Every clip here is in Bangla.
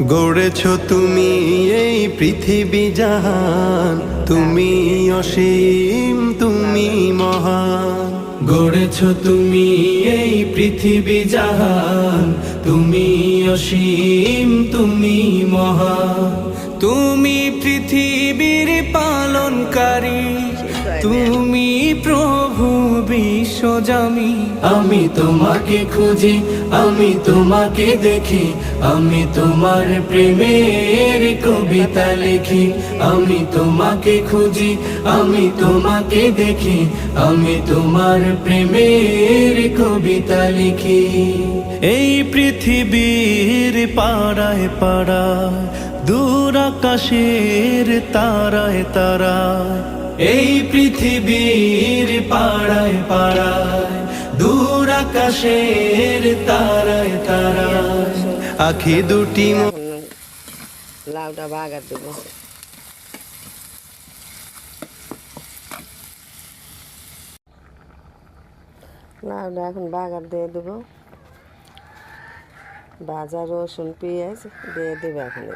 গড়েছ তুমি এই পৃথিবী জাহান, তুমি অসীম তুমি মহান। গড়েছ তুমি এই পৃথিবী জাহান, তুমি অসীম তুমি মহান। তুমি পৃথিবীর পালনকারী, তুমি প্রভু বিশ্বজামি। আমি তোমাকে খুঁজি, আমি তোমাকে দেখি, আমি তোমার প্রেমের কবিতা লিখি। আমি তোমাকে খুঁজি, আমি তোমাকে দেখি, আমি তোমার প্রেমের কবিতা লিখি। এই পৃথিবীর পাড়ায় পাড়ায়, দূর আকাশের তারায় তারায়, এই পৃথিবীর পাড়ায় পাড়ায়, দূর আকাশের তারায় তারায়, আখি দুটি লাউটা বাগার দেব। লাউটা এখন বাগার দিয়ে দেবো। ভাজা রসুন পেঁয়াজ দিয়ে দেবে এখন।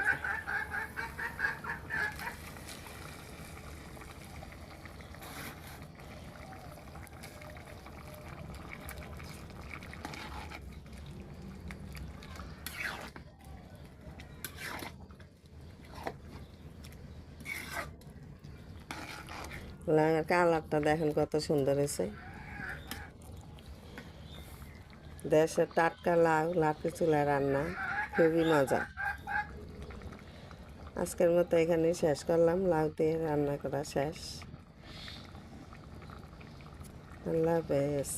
লাউয়ের কালারটা দেখেন কত সুন্দর হয়েছে। দেশের টাটকা লাউ, লাঠি চুলায় রান্না, খুবই মজা। আজকের মতো এখানেই শেষ করলাম। লাউ দিয়ে রান্না করা শেষ। আল্লাহ হাফেজ।